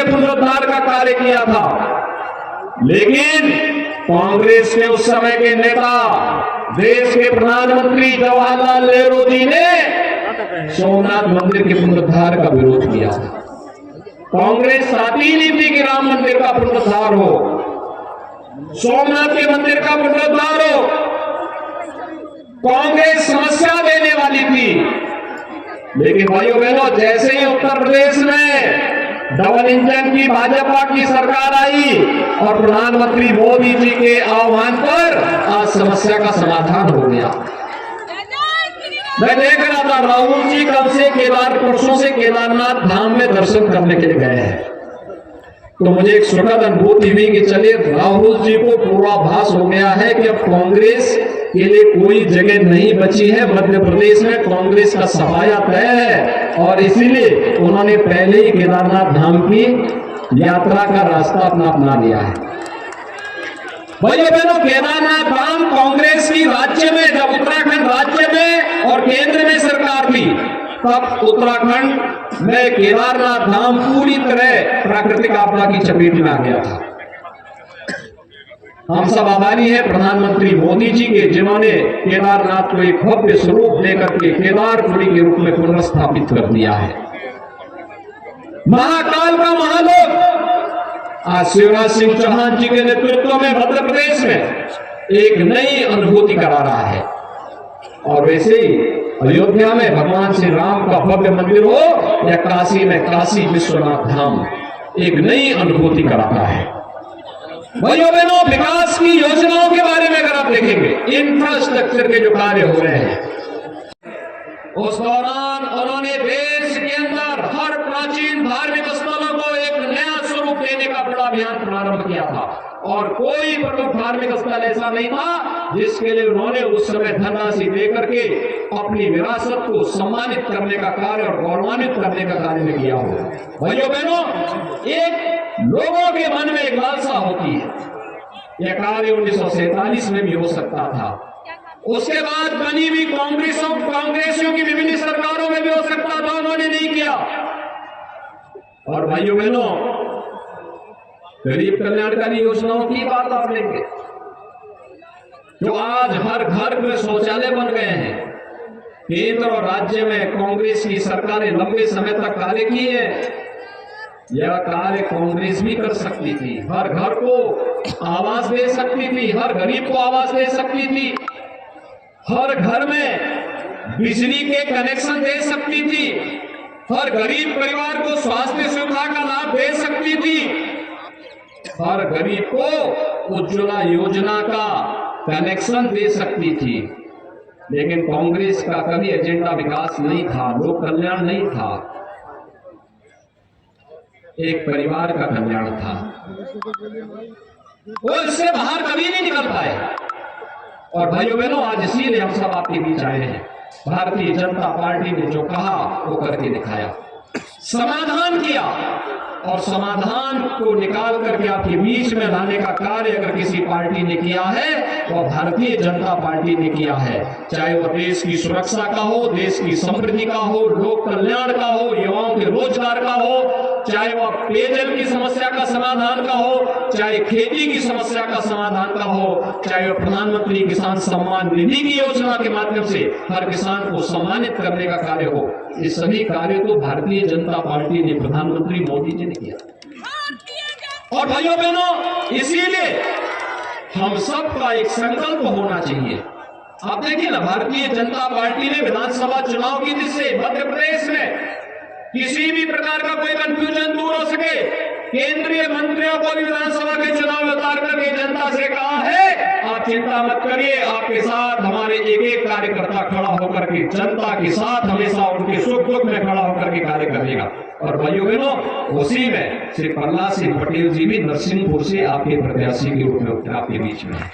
के पुनरुद्धार का कार्य किया था, लेकिन कांग्रेस के उस समय के नेता, देश के प्रधानमंत्री जवाहरलाल नेहरू जी ने सोमनाथ मंदिर के पुनरुद्धार का विरोध किया। कांग्रेस चाहती नहीं थी कि राम मंदिर का पुनरुद्धार हो, सोमनाथ के मंदिर का पुनरुद्धार हो। कांग्रेस समस्या देने वाली थी, लेकिन भाइयों बहनों, जैसे ही उत्तर प्रदेश में डबल इंजन की भाजपा की सरकार आई और प्रधानमंत्री मोदी जी के आह्वान पर आज समस्या का समाधान हो गया। मैं देख रहा था राहुल जी कल से परसों से केदारनाथ धाम में दर्शन करने के लिए गए हैं, तो मुझे एक सुखद अनुभूति हुई कि चलिए राहुल जी को पूर्वाभास हो गया है कि अब कांग्रेस के लिए कोई जगह नहीं बची है, मध्य प्रदेश में कांग्रेस का सफाया तय है, और इसीलिए उन्होंने पहले ही केदारनाथ धाम की यात्रा का रास्ता अपना लिया है। भाइयों बहनों, केदारनाथ धाम कांग्रेस की राज्य में, जब उत्तराखंड राज्य में और केंद्र में सरकार थी, तब उत्तराखंड में केदारनाथ धाम पूरी तरह प्राकृतिक आपदा की चपेट में आ गया था। हम सब आभारी हैं प्रधानमंत्री मोदी जी के, जिन्होंने केदारनाथ को एक भव्य स्वरूप देकर के केदारपुरी के रूप में पुनर्स्थापित कर दिया है। महाकाल का महालोक आज शिवराज सिंह चौहान जी के नेतृत्व में मध्य प्रदेश में एक नई अनुभूति करा रहा है, और वैसे ही अयोध्या में भगवान श्री राम का भव्य मंदिर हो या काशी में काशी विश्वनाथ धाम एक नई अनुभूति कराता है। भाइयों बहनों, विकास की योजनाओं के बारे में अगर आप देखेंगे, इंफ्रास्ट्रक्चर के जो कार्य हो रहे हैं, उस दौरान उन्होंने देश के अंदर हर प्राचीन धार्मिक स्थलों को एक नया स्वरूप देने का बड़ा अभियान प्रारंभ किया था, और कोई प्रमुख धार्मिक स्थल ऐसा नहीं था जिसके लिए उन्होंने उस समय धनराशि देकर के अपनी विरासत को सम्मानित करने का कार्य और गौरवान्वित करने का कार्य में किया हो। भाइयों बहनों, एक लोगों के मन में एक लालसा होती है, यह कार्य 1947 में भी हो सकता था, उसके बाद बनी हुई कांग्रेसियों की विभिन्न सरकारों में भी हो सकता था, उन्होंने नहीं किया। और भाइयों बहनों, गरीब कल्याणकारी योजनाओं की बात आप लेंगे, जो आज हर घर में शौचालय बन गए हैं, केंद्र और राज्य में कांग्रेस की सरकारें लंबे समय तक कार्य किए हैं। यह कार्य कांग्रेस भी कर सकती थी, हर घर को आवास दे सकती थी, हर गरीब को आवास दे सकती थी, हर घर में बिजली के कनेक्शन दे सकती थी, हर गरीब परिवार को स्वास्थ्य सुविधा का लाभ दे सकती थी, हर गरीब को उज्ज्वला योजना का कनेक्शन दे सकती थी। लेकिन कांग्रेस का कभी एजेंडा विकास नहीं था, लोक कल्याण नहीं था, एक परिवार का कल्याण था। वो इससे बाहर कभी नहीं निकल पाए। और भाइयों बहनों, आज इसीलिए हम सब आपके बीच आए हैं। भारतीय जनता पार्टी ने जो कहा वो करके दिखाया, समाधान किया, और समाधान को निकाल करके आपके बीच में लाने का कार्य अगर किसी पार्टी ने किया है तो भारतीय जनता पार्टी ने किया है। चाहे वो देश की सुरक्षा का हो, देश की समृद्धि का हो, लोक कल्याण का हो, युवाओं के रोजगार का हो, चाहे वह पेयजल की समस्या का समाधान का हो, चाहे खेती की समस्या का समाधान का हो, चाहे वह प्रधानमंत्री किसान सम्मान निधि की योजना के माध्यम से हर किसान को सम्मानित करने का कार्य हो, ये सभी कार्य तो भारतीय जनता पार्टी ने, प्रधानमंत्री मोदी जी ने किया। और भाइयों बहनों, इसीलिए हम सबका एक संकल्प होना चाहिए। आप देखिए ना, भारतीय जनता पार्टी ने विधानसभा चुनाव की जिससे मध्य प्रदेश में किसी भी प्रकार का कोई कंफ्यूजन दूर हो सके, केंद्रीय मंत्रियों को भी विधानसभा के चुनाव में उतार करके जनता से कहा है, आप चिंता मत करिए, आपके साथ हमारे एक एक कार्यकर्ता खड़ा होकर के जनता के साथ हमेशा उनके सुख दुख में खड़ा होकर के कार्य करेगा। और भाइयों बहनों, उसी में श्री प्रहलाद सिंह पटेल जी भी नरसिंहपुर से आपके प्रत्याशी के रूप में आपके बीच में है।